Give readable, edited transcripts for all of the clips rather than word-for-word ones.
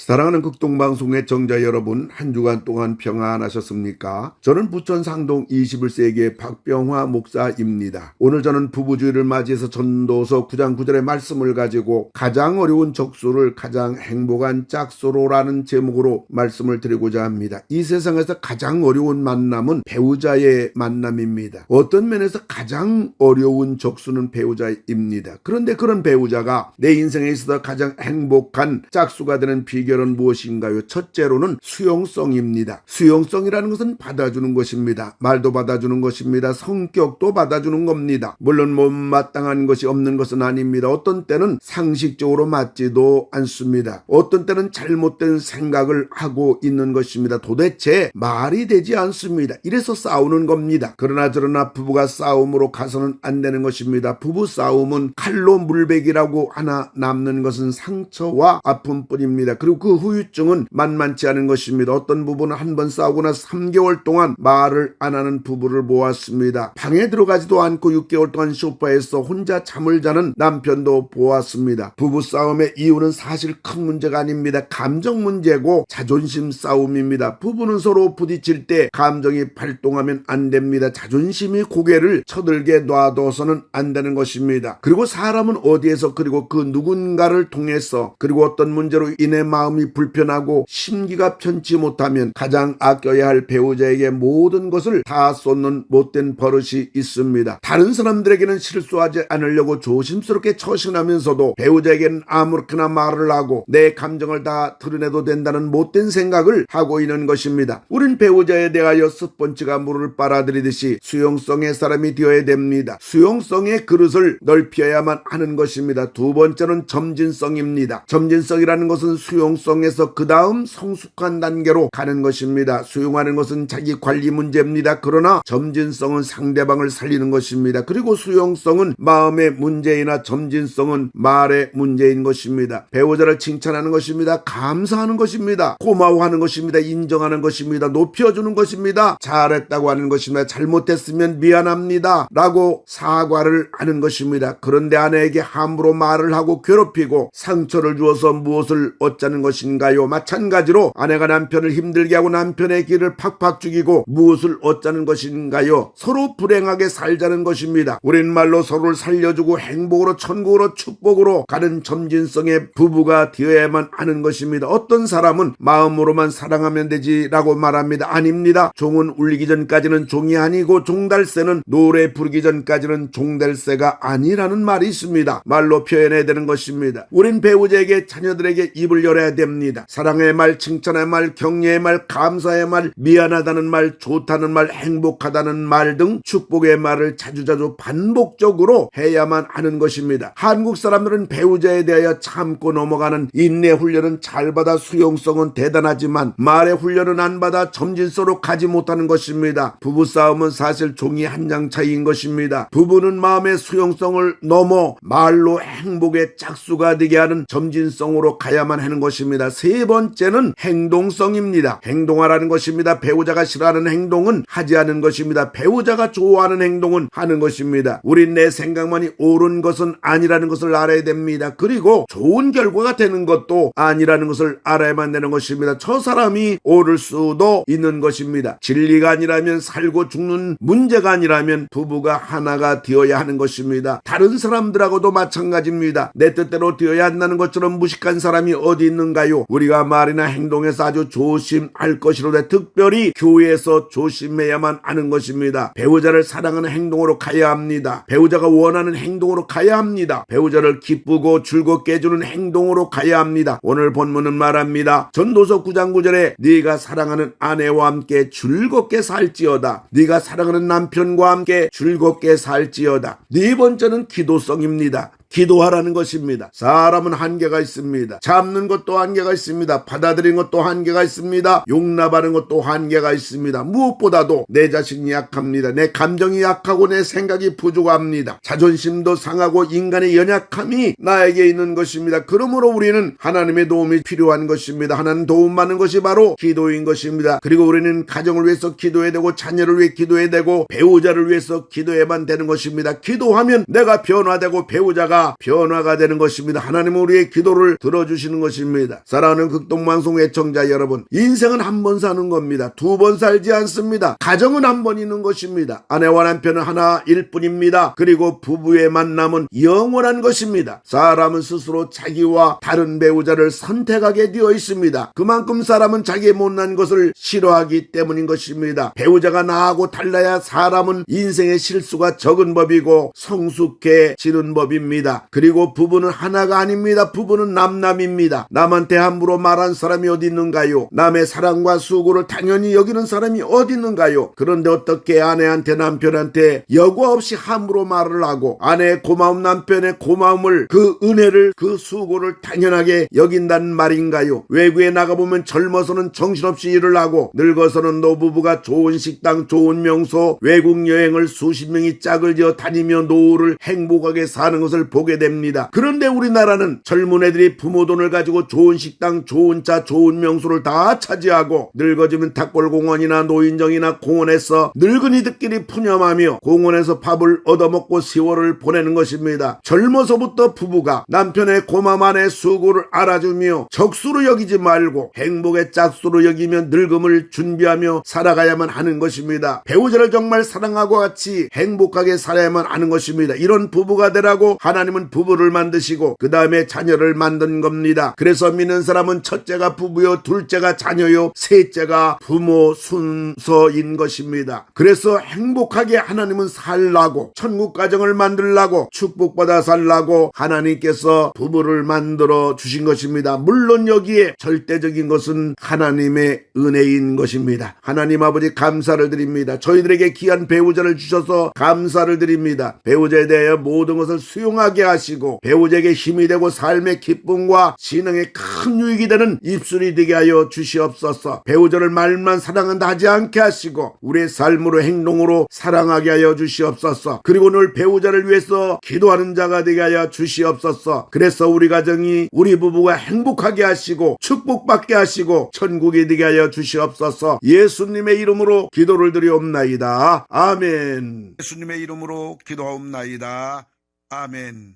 사랑하는 극동방송의 정자 여러분, 한 주간 동안 평안하셨습니까? 저는 부천 상동 21세기의 박병화 목사입니다. 오늘 저는 부부주의를 맞이해서 전도서 9장 9절의 말씀을 가지고 가장 어려운 적수를 가장 행복한 짝수로라는 제목으로 말씀을 드리고자 합니다. 이 세상에서 가장 어려운 만남은 배우자의 만남입니다. 어떤 면에서 가장 어려운 적수는 배우자입니다. 그런데 그런 배우자가 내 인생에 있어서 가장 행복한 짝수가 되는 비결은 무엇인가요? 첫째로는 수용성입니다. 수용성이라는 것은 받아주는 것입니다. 말도 받아주는 것입니다. 성격도 받아주는 겁니다. 물론 못마땅한 것이 없는 것은 아닙니다. 어떤 때는 상식적으로 맞지도 않습니다. 어떤 때는 잘못된 생각을 하고 있는 것입니다. 도대체 말이 되지 않습니다. 이래서 싸우는 겁니다. 그러나 저러나 부부가 싸움으로 가서는 안 되는 것입니다. 부부 싸움은 칼로 물베기라고 하나 남는 것은 상처와 아픔뿐입니다. 그리고 그 후유증은 만만치 않은 것입니다. 어떤 부부는 한 번 싸우고 나서 3개월 동안 말을 안 하는 부부를 보았습니다. 방에 들어가지도 않고 6개월 동안 소파에서 혼자 잠을 자는 남편도 보았습니다. 부부 싸움의 이유는 사실 큰 문제가 아닙니다. 감정 문제고 자존심 싸움입니다. 부부는 서로 부딪힐 때 감정이 발동하면 안 됩니다. 자존심이 고개를 쳐들게 놔둬서는 안 되는 것입니다. 그리고 사람은 어디에서 그리고 그 누군가를 통해서 그리고 어떤 문제로 인해 마음이 불편하고 심기가 편치 못하면 가장 아껴야 할 배우자에게 모든 것을 다 쏟는 못된 버릇이 있습니다. 다른 사람들에게는 실수하지 않으려고 조심스럽게 처신하면서도 배우자에게는 아무렇게나 말을 하고 내 감정을 다 드러내도 된다는 못된 생각을 하고 있는 것입니다. 우린 배우자에 대하여 스펀지가 물을 빨아들이듯이 수용성의 사람이 되어야 됩니다. 수용성의 그릇을 넓혀야만 하는 것입니다. 두 번째는 점진성입니다. 점진성이라는 것은 수용성에서 그 다음 성숙한 단계로 가는 것입니다. 수용하는 것은 자기 관리 문제입니다. 그러나 점진성은 상대방을 살리는 것입니다. 그리고 수용성은 마음의 문제이나 점진성은 말의 문제인 것입니다. 배우자를 칭찬하는 것입니다. 감사하는 것입니다. 고마워하는 것입니다. 인정하는 것입니다. 높여주는 것입니다. 잘했다고 하는 것입니다. 잘못했으면 미안합니다 라고 사과를 하는 것입니다. 그런데 아내에게 함부로 말을 하고 괴롭히고 상처를 주어서 무엇을 얻자는 것인가요? 마찬가지로 아내가 남편을 힘들게 하고 남편의 길을 팍팍 죽이고 무엇을 얻자는 것인가요? 서로 불행하게 살자는 것입니다. 우린 말로 서로를 살려주고 행복으로 천국으로 축복으로 가는 점진성의 부부가 되어야만 하는 것입니다. 어떤 사람은 마음으로만 사랑하면 되지라고 말합니다. 아닙니다. 종은 울리기 전까지는 종이 아니고 종달새는 노래 부르기 전까지는 종달새가 아니라는 말이 있습니다. 말로 표현해야 되는 것입니다. 우린 배우자에게 자녀들에게 입을 열어야 됩니다. 사랑의 말, 칭찬의 말, 격려의 말, 감사의 말, 미안하다는 말, 좋다는 말, 행복하다는 말 등 축복의 말을 자주자주 반복적으로 해야만 하는 것입니다. 한국 사람들은 배우자에 대하여 참고 넘어가는 인내 훈련은 잘 받아 수용성은 대단하지만 말의 훈련은 안 받아 점진성으로 가지 못하는 것입니다. 부부싸움은 사실 종이 한 장 차이인 것입니다. 부부는 마음의 수용성을 넘어 말로 행복의 짝수가 되게 하는 점진성으로 가야만 하는 것입니다. 세 번째는 행동성입니다. 행동하라는 것입니다. 배우자가 싫어하는 행동은 하지 않은 것입니다. 배우자가 좋아하는 행동은 하는 것입니다. 우린 내 생각만이 옳은 것은 아니라는 것을 알아야 됩니다. 그리고 좋은 결과가 되는 것도 아니라는 것을 알아야만 되는 것입니다. 저 사람이 옳을 수도 있는 것입니다. 진리가 아니라면 살고 죽는 문제가 아니라면 부부가 하나가 되어야 하는 것입니다. 다른 사람들하고도 마찬가지입니다. 내 뜻대로 되어야 한다는 것처럼 무식한 사람이 어디 있는가요? 우리가 말이나 행동에서 아주 조심할 것이로되 특별히 교회에서 조심해야만 하는 것입니다. 배우자를 사랑하는 행동으로 가야 합니다. 배우자가 원하는 행동으로 가야 합니다. 배우자를 기쁘고 즐겁게 해주는 행동으로 가야 합니다. 오늘 본문은 말합니다. 전도서 9장 9절에 네가 사랑하는 아내와 함께 즐겁게 살지어다. 네가 사랑하는 남편과 함께 즐겁게 살지어다. 네 번째는 기도성입니다. 기도하라는 것입니다. 사람은 한계가 있습니다. 참는 것도 한계가 있습니다. 받아들이는 것도 한계가 있습니다. 용납하는 것도 한계가 있습니다. 무엇보다도 내 자신이 약합니다. 내 감정이 약하고 내 생각이 부족합니다. 자존심도 상하고 인간의 연약함이 나에게 있는 것입니다. 그러므로 우리는 하나님의 도움이 필요한 것입니다. 하나님 도움 받는 것이 바로 기도인 것입니다. 그리고 우리는 가정을 위해서 기도해야 되고 자녀를 위해 기도해야 되고 배우자를 위해서 기도해야만 되는 것입니다. 기도하면 내가 변화되고 배우자가 자녀가 변화가 되는 것입니다. 하나님은 우리의 기도를 들어주시는 것입니다. 사랑하는 극동방송 애청자 여러분, 인생은 한 번 사는 겁니다. 두 번 살지 않습니다. 가정은 한 번 있는 것입니다. 아내와 남편은 하나일 뿐입니다. 그리고 부부의 만남은 영원한 것입니다. 사람은 스스로 자기와 다른 배우자를 선택하게 되어 있습니다. 그만큼 사람은 자기의 못난 것을 싫어하기 때문인 것입니다. 배우자가 나하고 달라야 사람은 인생의 실수가 적은 법이고 성숙해지는 법입니다. 그리고 부부는 하나가 아닙니다. 부부는 남남입니다. 남한테 함부로 말한 사람이 어디 있는가요? 남의 사랑과 수고를 당연히 여기는 사람이 어디 있는가요? 그런데 어떻게 아내한테 남편한테 여과 없이 함부로 말을 하고 아내의 고마움 남편의 고마움을 그 은혜를 그 수고를 당연하게 여긴다는 말인가요? 외국에 나가보면 젊어서는 정신없이 일을 하고 늙어서는 노부부가 좋은 식당 좋은 명소 외국 여행을 수십 명이 짝을 지어 다니며 노후를 행복하게 사는 것을 보게 됩니다. 그런데 우리나라는 젊은 애들이 부모 돈을 가지고 좋은 식당 좋은 차 좋은 명소를 다 차지하고 늙어지면 탁골공원이나 노인정이나 공원에서 늙은이들끼리 푸념하며 공원에서 밥을 얻어먹고 세월을 보내는 것입니다. 젊어서부터 부부가 남편의 고마움 아내의 수고를 알아주며 적수로 여기지 말고 행복의 짝수로 여기며 늙음을 준비하며 살아가야만 하는 것입니다. 배우자를 정말 사랑하고 같이 행복하게 살아야만 하는 것입니다. 이런 부부가 되라고 하나님은 부부를 만드시고 그 다음에 자녀를 만든 겁니다. 그래서 믿는 사람은 첫째가 부부요 둘째가 자녀요 셋째가 부모 순서인 것입니다. 그래서 행복하게 하나님은 살라고 천국 가정을 만들라고 축복받아 살라고 하나님께서 부부를 만들어 주신 것입니다. 물론 여기에 절대적인 것은 하나님의 은혜인 것입니다. 하나님 아버지 감사를 드립니다. 저희들에게 귀한 배우자를 주셔서 감사를 드립니다. 배우자에 대하여 모든 것을 수용하게 하시고 배우자에게 힘이 되고 삶의 기쁨과 신앙에 큰 유익이 되는 입술이 되게 하여 주시옵소서. 배우자를 말만 사랑한다 하지 않게 하시고 우리의 삶으로 행동으로 사랑하게 하여 주시옵소서. 그리고 늘 배우자를 위해서 기도하는 자가 되게 하여 주시옵소서. 그래서 우리 가정이 우리 부부가 행복하게 하시고 축복받게 하시고 천국이 되게 하여 주시옵소서. 예수님의 이름으로 기도를 드리옵나이다. 아멘. 예수님의 이름으로 기도하옵나이다. 아멘.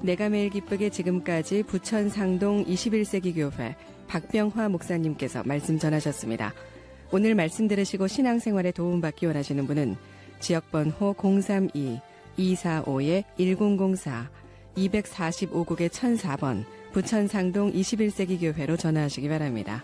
내가 매일 기쁘게 지금까지 부천 상동 21세기 교회 박병화 목사님께서 말씀 전하셨습니다. 오늘 말씀 들으시고 신앙생활에 도움받기 원하시는 분은 지역번호 032-245-1004 245국의 1004번 부천 상동 21세기 교회로 전화하시기 바랍니다.